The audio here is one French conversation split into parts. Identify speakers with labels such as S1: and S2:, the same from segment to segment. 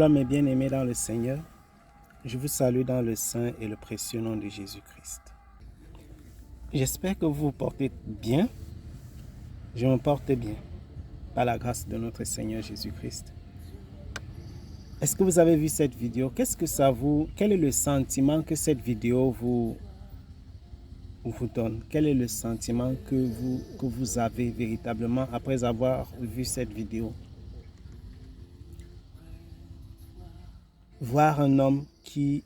S1: Shalom mes bien-aimés dans le Seigneur, je vous salue dans le saint et le précieux nom de Jésus-Christ. J'espère que vous vous portez bien. Je me porte bien, par la grâce de notre Seigneur Jésus-Christ. Est-ce que vous avez vu cette vidéo? Quel est le sentiment que cette vidéo vous donne? Quel est le sentiment que vous avez véritablement après avoir vu cette vidéo? Voir un homme qui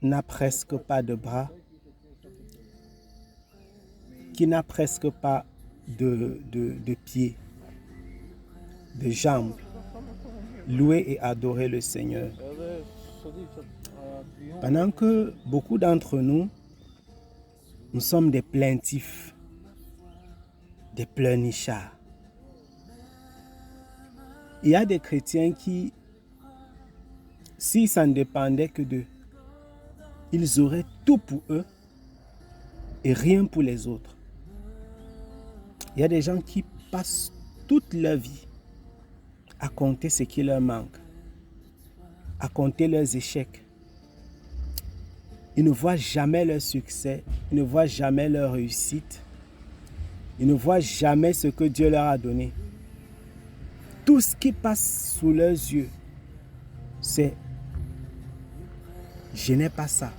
S1: n'a presque pas de bras, qui n'a presque pas de pieds, de jambes, louer et adorer le Seigneur. Pendant que beaucoup d'entre nous sommes des plaintifs, des pleurnichards. Il y a des chrétiens qui, si ça ne dépendait que d'eux, ils auraient tout pour eux et rien pour les autres. Il y a des gens qui passent toute leur vie à compter ce qui leur manque, à compter leurs échecs. Ils ne voient jamais leur succès, ils ne voient jamais leur réussite, ils ne voient jamais ce que Dieu leur a donné. Tout ce qui passe sous leurs yeux, c'est « je n'ai pas ça,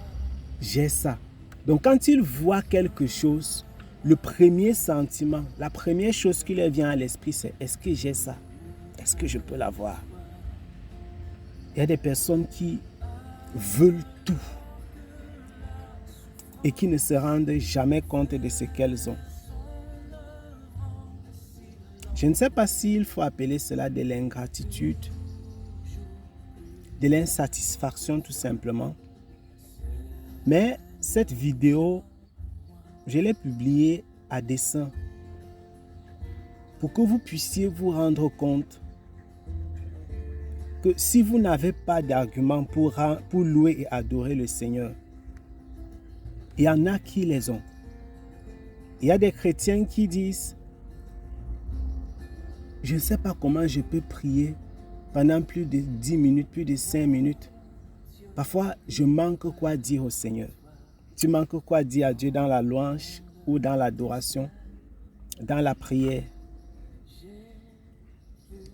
S1: j'ai ça ». Donc quand ils voient quelque chose, le premier sentiment, la première chose qui leur vient à l'esprit, c'est « est-ce que j'ai ça? Est-ce que je peux l'avoir ?» Il y a des personnes qui veulent tout et qui ne se rendent jamais compte de ce qu'elles ont. Je ne sais pas s'il faut appeler cela de l'ingratitude, de l'insatisfaction tout simplement. Mais cette vidéo, je l'ai publiée à dessein pour que vous puissiez vous rendre compte que si vous n'avez pas d'argument pour louer et adorer le Seigneur, il y en a qui les ont. Il y a des chrétiens qui disent « Je ne sais pas comment je peux prier pendant plus de 10 minutes, plus de 5 minutes. Parfois, je manque quoi dire au Seigneur. » Tu manques quoi dire à Dieu dans la louange ou dans l'adoration, dans la prière.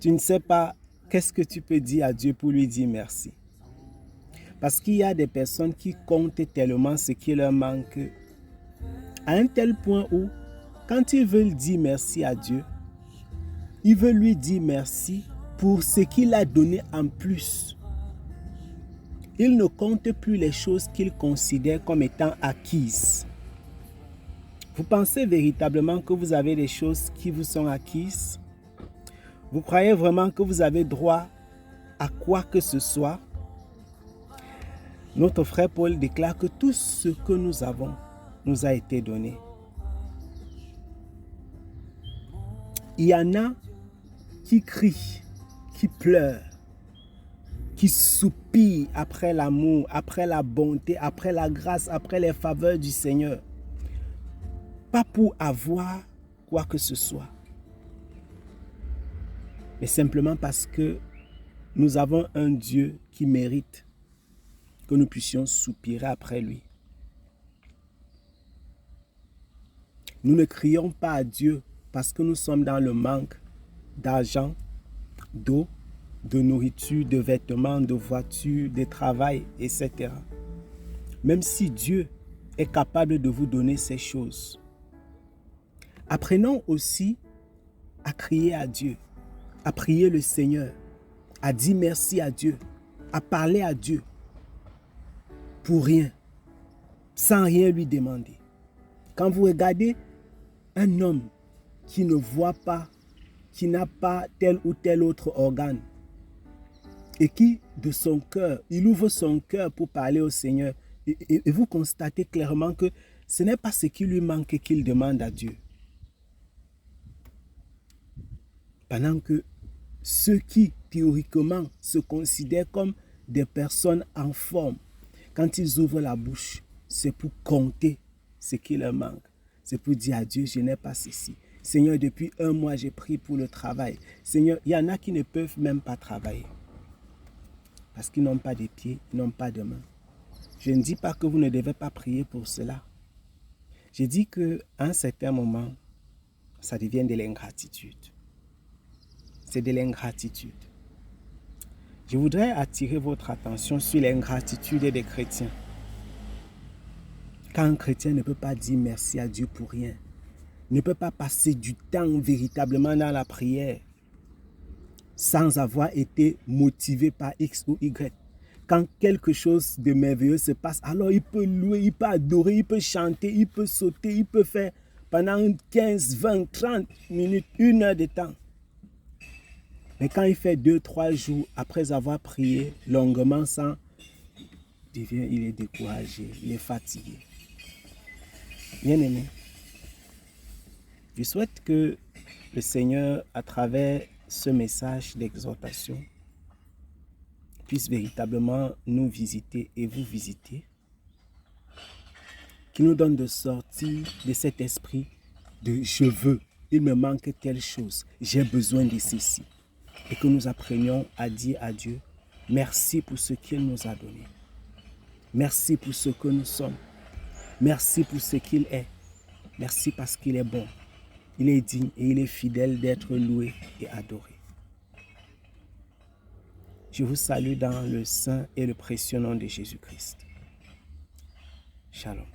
S1: Tu ne sais pas qu'est-ce que tu peux dire à Dieu pour lui dire merci. Parce qu'il y a des personnes qui comptent tellement ce qui leur manque à un tel point où, quand ils veulent dire merci à Dieu, ils veulent lui dire merci pour ce qu'il a donné en plus. Ils ne comptent plus les choses qu'ils considèrent comme étant acquises. Vous pensez véritablement que vous avez des choses qui vous sont acquises? Vous croyez vraiment que vous avez droit à quoi que ce soit? Notre frère Paul déclare que tout ce que nous avons nous a été donné. Il y en a qui crient, qui pleurent, qui soupirent après l'amour, après la bonté, après la grâce, après les faveurs du Seigneur. Pas pour avoir quoi que ce soit, mais simplement parce que nous avons un Dieu qui mérite que nous puissions soupirer après lui. Nous ne crions pas à Dieu parce que nous sommes dans le manque d'argent, d'eau, de nourriture, de vêtements, de voitures, de travail, etc. Même si Dieu est capable de vous donner ces choses. Apprenons aussi à crier à Dieu, à prier le Seigneur, à dire merci à Dieu, à parler à Dieu pour rien, sans rien lui demander. Quand vous regardez un homme qui ne voit pas, qui n'a pas tel ou tel autre organe, et qui, de son cœur, il ouvre son cœur pour parler au Seigneur, et vous constatez clairement que ce n'est pas ce qui lui manque qu'il demande à Dieu. Pendant que ceux qui, théoriquement, se considèrent comme des personnes en forme, quand ils ouvrent la bouche, c'est pour compter ce qui leur manque. C'est pour dire à Dieu, je n'ai pas ceci. Seigneur, depuis 1 mois, j'ai prié pour le travail. Seigneur, il y en a qui ne peuvent même pas travailler. parce qu'ils n'ont pas de pieds, ils n'ont pas de mains. Je ne dis pas que vous ne devez pas prier pour cela. Je dis qu'à un certain moment, ça devient de l'ingratitude. C'est de l'ingratitude. Je voudrais attirer votre attention sur l'ingratitude des chrétiens. Quand un chrétien ne peut pas dire merci à Dieu pour rien, ne peut pas passer du temps véritablement dans la prière sans avoir été motivé par X ou Y. Quand quelque chose de merveilleux se passe, alors il peut louer, il peut adorer, il peut chanter, il peut sauter, il peut faire pendant 15, 20, 30 minutes, 1 heure de temps. Mais quand il fait 2, 3 jours après avoir prié longuement sans, il est découragé, il est fatigué. Bien-aimé, je souhaite que le Seigneur, à travers ce message d'exhortation, puisse véritablement nous visiter et vous visiter, qui nous donne de sortir de cet esprit de je veux, il me manque telle chose, j'ai besoin de ceci. Et que nous apprenions à dire à Dieu, merci pour ce qu'il nous a donné. Merci pour ce que nous sommes. Merci pour ce qu'il est. Merci parce qu'il est bon. Il est digne et il est fidèle d'être loué et adoré. Je vous salue dans le saint et le précieux nom de Jésus-Christ. Shalom.